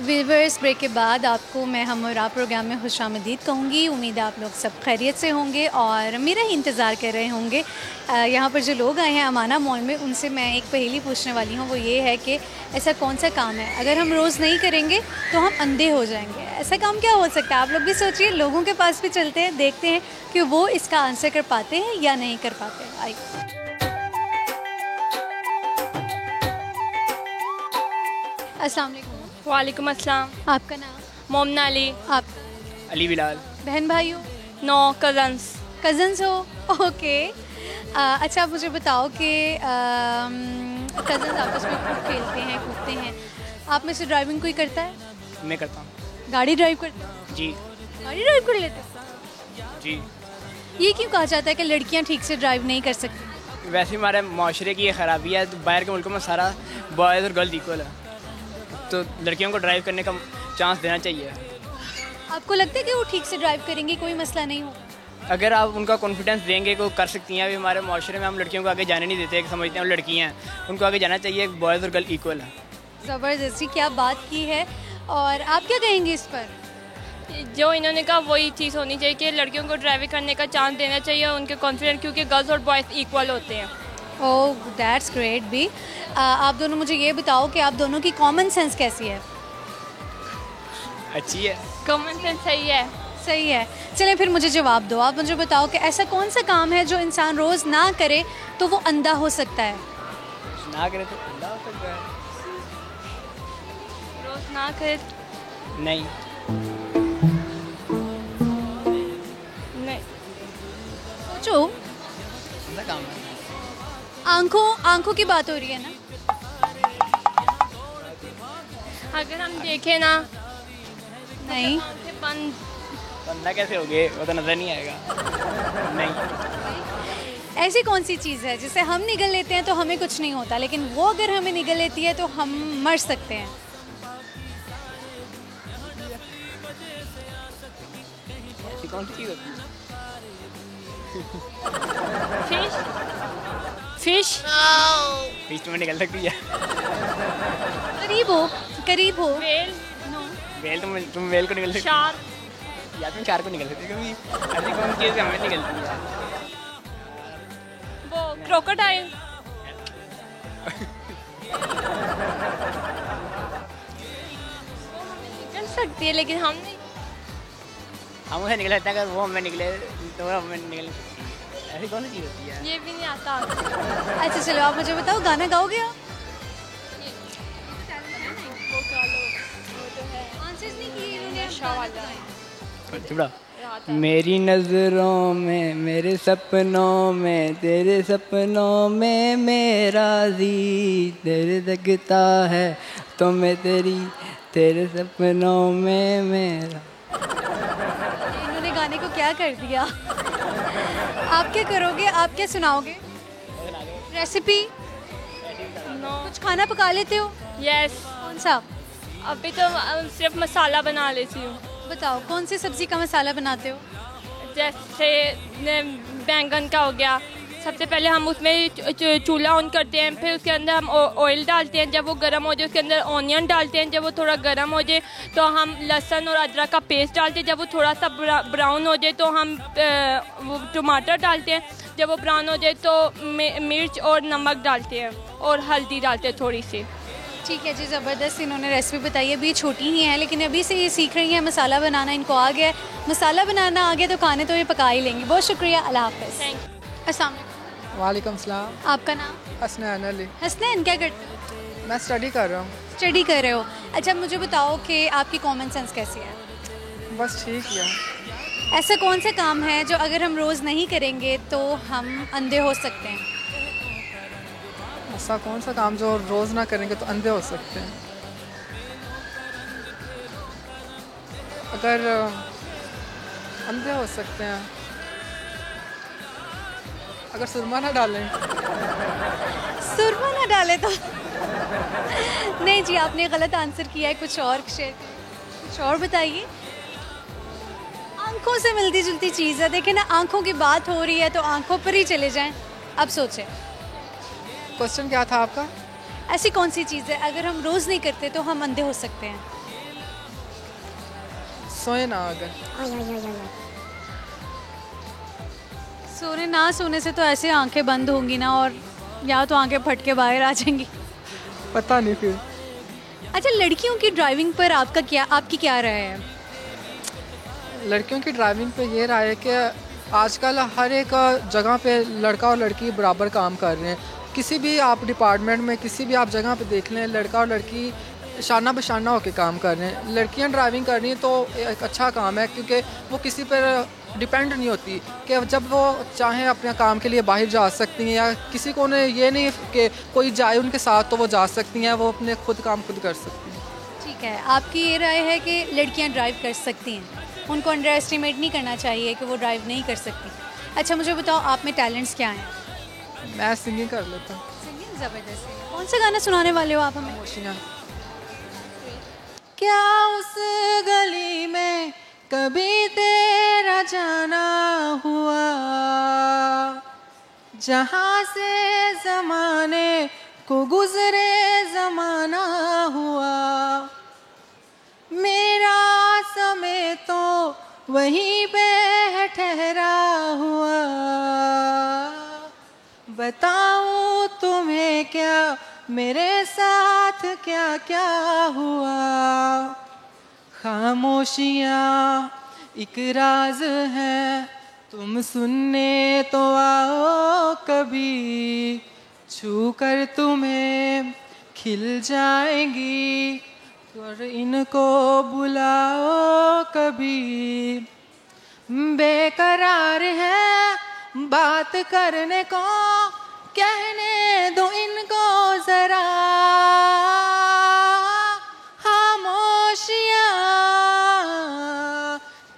व्यूअर्स ब्रेक के बाद आपको मैं हम और आप प्रोग्राम में खुशामदीद कहूँगी। उम्मीद है आप लोग सब खैरियत से होंगे और मेरा ही इंतज़ार कर रहे होंगे। यहाँ पर जो लोग आए हैं अमाना मॉल में, उनसे मैं एक पहेली पूछने वाली हूँ। वो ये है कि ऐसा कौन सा काम है अगर हम रोज़ नहीं करेंगे तो हम अंधे हो जाएंगे? ऐसा काम क्या हो सकता है? आप लोग भी सोचिए, लोगों के पास भी चलते हैं, देखते हैं कि वो इसका आंसर कर पाते हैं या नहीं कर पाते। आइए। अस्सलाम वालेकुम। वालेकुम अस्सलाम। आपका नाम? मोमना अली। आपका? अली बिलाल। बहन भाई हो? No cousins. कज़न्स हो? ओके। अच्छा, आप मुझे बताओ कि कज़न्स आपस में खूब खेलते हैं, कूदते हैं, आप में से ड्राइविंग कोई करता है? मैं करता हूँ। गाड़ी ड्राइव करते हो? जी। गाड़ी ड्राइव कर लेते हो? जी। ये क्यों कहा जाता है कि लड़कियां ठीक से ड्राइव नहीं कर सकती? वैसे हमारे माशरे की ये ख़राबी है, तो बाहर के मुल्कों में सारा बॉयज़ और गर्ल्स इक्वल है, तो लड़कियों को ड्राइव करने का चांस देना चाहिए। आपको लगता है कि वो ठीक से ड्राइव करेंगी, कोई मसला नहीं हो? अगर आप उनका कॉन्फिडेंस देंगे को कर सकती हैं। अभी हमारे माशरे में हम लड़कियों को आगे जाने नहीं देते, समझते हैं वो लड़कियाँ हैं, उनको आगे जाना चाहिए। बॉयज़ और गर्ल इक्वल है। ज़बरदस्ती क्या बात की है। और आप क्या कहेंगे इस पर? जो इन्होंने कहा वही चीज़ होनी चाहिए कि लड़कियों को ड्राइविंग करने का चांस देना चाहिए, उनके कॉन्फिडेंस, क्योंकि गर्ल्स और बॉयज़ इक्वल होते हैं। ओह दैट्स ग्रेट भी। आप दोनों मुझे ये बताओ कि आप दोनों की कॉमन सेंस कैसी है? अच्छी है। कॉमन सेंस सही है। सही है। चलें फिर मुझे जवाब दो। आप मुझे बताओ कि ऐसा कौन सा काम है जो इंसान रोज़ ना करे तो वो अंधा हो सकता है? ना करे तो अंधा हो सकता है। रोज़ ना करे नहीं। नहीं। सोचो, ऐसा काम है। आंखों की बात हो रही है ना? अगर हम देखें ना, नहीं। आंखें बंद। अंधा कैसे हो गए, वो तो नज़र नहीं आएगा। नहीं। ऐसी कौन सी चीज़ है जिसे हम निगल लेते हैं तो हमें कुछ नहीं होता, लेकिन वो अगर हमें निगल लेती है तो हम मर सकते हैं? ऐसी कौन सी चीज़ होती है? फिश। फिश। बीच में निकल सकती है। करीब हो, करीब हो। वेल, वेल तुम वेल को निकल सकती शार्क, या तुम शार को निकल सकती कभी ऐसी कौन चीज़ हमें निकलती है। वो क्रोकोडाइल, निकल सकती है लेकिन हम नहीं। हम उसे निकल सकते हैं, अगर वो हमें निकले तो वो हमें निकल नहीं सकती। ऐसी कौन सी चीज़ होती है। ये भी नहीं आता। अच्छा चलो आप मुझे बताओ, गाना गाओगे आप? वो क्या लो, वो तो है आंसर्स नहीं किए इन्होंने, अब नशा गाना वाला। बताएं। चुपड़ा रात है। मेरी नज़रों में, मेरे सपनों में, तेरे सपनों में मेरा जी तेरे लगता है, तो मैं तेरे सपनों में मेरा। इन्होंने गाने को क्या कर दिया। आप क्या करोगे, आप क्या सुनाओगे? रेसिपी? नो। कुछ खाना पका लेते हो? यस, कौन सा? अभी तो सिर्फ मसाला बना लेती हूँ। बताओ कौन सी सब्जी का मसाला बनाते हो? जैसे बैंगन का हो गया, सबसे पहले हम उसमें चूल्हा ऑन करते हैं, फिर उसके अंदर हम ऑयल डालते हैं, जब वो गर्म हो जाए उसके अंदर ऑनियन डालते हैं, जब वो थोड़ा गर्म हो जाए तो हम लहसुन और अदरक का पेस्ट डालते हैं, जब वो थोड़ा सा ब्राउन हो जाए तो हम वो टमाटर डालते हैं, जब वो ब्राउन हो जाए तो मिर्च और नमक डालते हैं और हल्दी डालते हैं थोड़ी सी। ठीक है जी, ज़बरदस्त इन्होंने रेसिपी बताई है। अभी छोटी ही हैं लेकिन अभी से ये सीख रही हैं, मसाला बनाना इनको आ गया है। मसाला बनाना आ गया तो खाने तो ये पका ही लेंगी। बहुत शुक्रिया, अल्लाह हाफ़िज़। Thank you. अस्सलाम वालेकुम। वालेकुम सलाम। आपका नाम? हसनैन अली। हसनैन, क्या करते हो? मैं स्टडी कर रहा हूँ। स्टडी कर रहे हो। अच्छा मुझे बताओ कि आपकी कॉमन सेंस कैसी है? बस ठीक है। ऐसा कौन सा काम है जो अगर हम रोज़ नहीं करेंगे तो हम अंधे हो सकते हैं? ऐसा कौन सा काम जो रोज़ ना करेंगे तो अंधे हो सकते हैं? अगर अंधे हो सकते हैं अगर सुरमा ना डालें। सुरमा ना डाले तो नहीं जी, आपने गलत आंसर किया है। कुछ और शेयर, कुछ और बताइए। आंखों से मिलती जुलती चीज़ है। देखिए ना, आंखों की बात हो रही है तो आंखों पर ही चले जाएं। अब सोचें क्वेश्चन क्या था आपका? ऐसी कौन सी चीज़ है अगर हम रोज़ नहीं करते तो हम अंधे हो सकते हैं? सोए ना अगर। सोने ना सोने से तो ऐसे आंखें बंद होंगी ना, और या तो आंखें फट के बाहर आ जाएंगी। पता नहीं फिर। अच्छा, लड़कियों की ड्राइविंग पर आपकी क्या राय है? लड़कियों की ड्राइविंग पे ये राय है कि आजकल हर एक जगह पे लड़का और लड़की बराबर काम कर रहे हैं। किसी भी आप डिपार्टमेंट में, किसी भी आप जगह पे देख लें, लड़का और लड़की शाना बशाना होकर काम कर रहे हैं। लड़कियां ड्राइविंग कर रही हैं तो एक अच्छा काम है, क्योंकि वो किसी पर डिपेंड नहीं होती कि जब वो चाहें अपने काम के लिए बाहर जा सकती हैं, या किसी को ने ये नहीं कि कोई जाए उनके साथ तो वो जा सकती हैं, वो अपने खुद काम खुद कर सकती हैं। ठीक है, आपकी ये राय है कि लड़कियां ड्राइव कर सकती हैं, उनको अंडर एस्टिमेट नहीं करना चाहिए कि वो ड्राइव नहीं कर सकती। अच्छा मुझे बताओ, आप में टैलेंट्स क्या हैं? मैं सिंगिंग कर लेता हूँ। सिंगिंग ज़बरदस्त है। कौन सा गाना सुनाने वाले हो आप हमें? खामोशियाँ। क्या उस गली में कभी तेरा जाना हुआ, जहाँ से ज़माने को गुज़रे ज़माना हुआ, मेरा समय तो वहीं पे है ठहरा हुआ, बताऊं तुम्हें क्या मेरे साथ क्या क्या हुआ, खामोशियाँ एक राज है, तुम सुनने तो आओ कभी, छू कर तुम्हें खिल जाएंगी, और इनको बुलाओ कभी, बेकरार है बात करने को, कहने दो इनको जरा, खामोशियाँ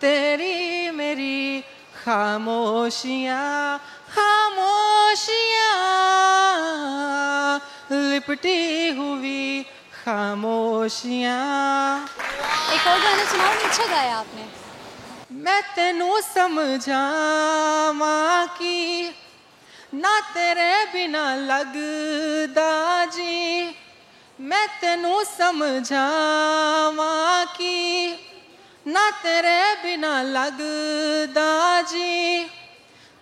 तेरी मेरी खामोशियाँ, खामोशियाँ लिपटी हुई खामोशियाँ। एक और गाना सुनाओ, अच्छा गाया आपने। मैं तेनू समझावां की ना तेरे बिना लगदा जी, मैं तेनू समझावां की ना तेरे बिना लगदा जी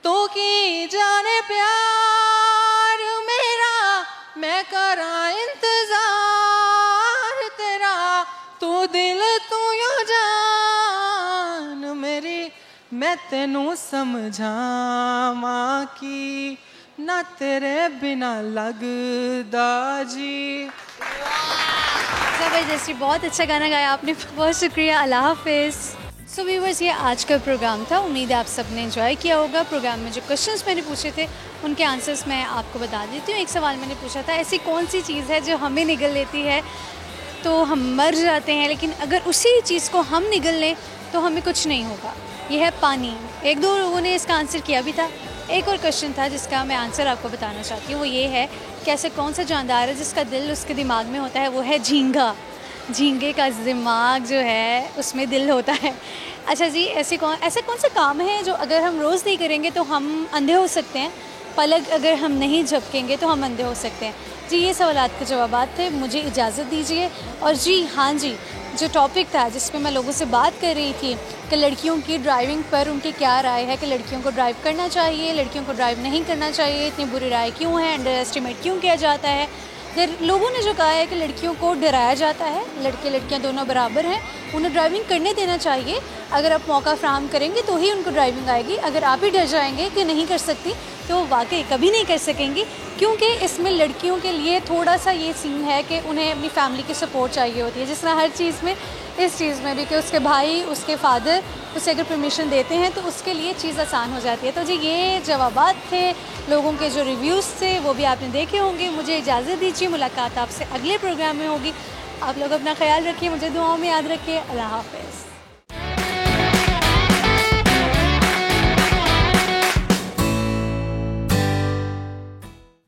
तू की जाने प्यार मेरा मैं करा इंतजार तेरा तू दिल तू यो जान मेरी मैं तेनू समझावां की ना तेरे बिना लगदा जी। ज़बरदस्ती, बहुत अच्छा गाना गाया आपने, बहुत शुक्रिया, अल्लाह हाफिज़। सो व्यूअर्स, ये आज का प्रोग्राम था। उम्मीद है आप सब ने एंजॉय किया होगा। प्रोग्राम में जो क्वेश्चंस मैंने पूछे थे उनके आंसर्स मैं आपको बता देती हूँ। एक सवाल मैंने पूछा था, ऐसी कौन सी चीज़ है जो हमें निगल लेती है तो हम मर जाते हैं, लेकिन अगर उसी चीज़ को हम निगल लें तो हमें कुछ नहीं होगा। ये है पानी। एक दो लोगों ने इसका आंसर किया भी था। एक और क्वेश्चन था जिसका मैं आंसर आपको बताना चाहती हूँ, वो ये है कि ऐसे कौन सा जानदार है जिसका दिल उसके दिमाग में होता है, वो है झींगा। झींगे का दिमाग जो है उसमें दिल होता है। अच्छा जी, ऐसा कौन सा काम है जो अगर हम रोज़ नहीं करेंगे तो हम अंधे हो सकते हैं? पलक अगर हम नहीं झपकेंगे तो हम अंधे हो सकते हैं। जी, ये सवालात के जवाबात थे। मुझे इजाज़त दीजिए। और जी हाँ जी, जो टॉपिक था जिस पे मैं लोगों से बात कर रही थी कि लड़कियों की ड्राइविंग पर उनकी क्या राय है, कि लड़कियों को ड्राइव करना चाहिए, लड़कियों को ड्राइव नहीं करना चाहिए, इतनी बुरी राय क्यों है, अंडर एस्टिमेट क्यों किया जाता है। लोगों ने जो कहा है कि लड़कियों को डराया जाता है, लड़के लड़कियां दोनों बराबर हैं, उन्हें ड्राइविंग करने देना चाहिए। अगर आप मौका फ्राहम करेंगे तो ही उनको ड्राइविंग आएगी। अगर आप ही डर जाएंगे कि नहीं कर सकती तो वो वाकई कभी नहीं कर सकेंगी, क्योंकि इसमें लड़कियों के लिए थोड़ा सा ये सीन है कि उन्हें अपनी फैमिली की सपोर्ट चाहिए होती है, जिस तरह हर चीज़ में इस चीज़ में भी कि उसके भाई उसके फादर उसे अगर परमिशन देते हैं तो उसके लिए चीज़ आसान हो जाती है। तो जी, ये जवाबात थे लोगों के, जो रिव्यूज़ थे वो भी आपने देखे होंगे। मुझे इजाज़त दीजिए, मुलाकात आपसे अगले प्रोग्राम में होगी। आप लोग अपना ख्याल रखिए, मुझे दुआओं में याद रखिए। अल्लाह हाफ़िज़।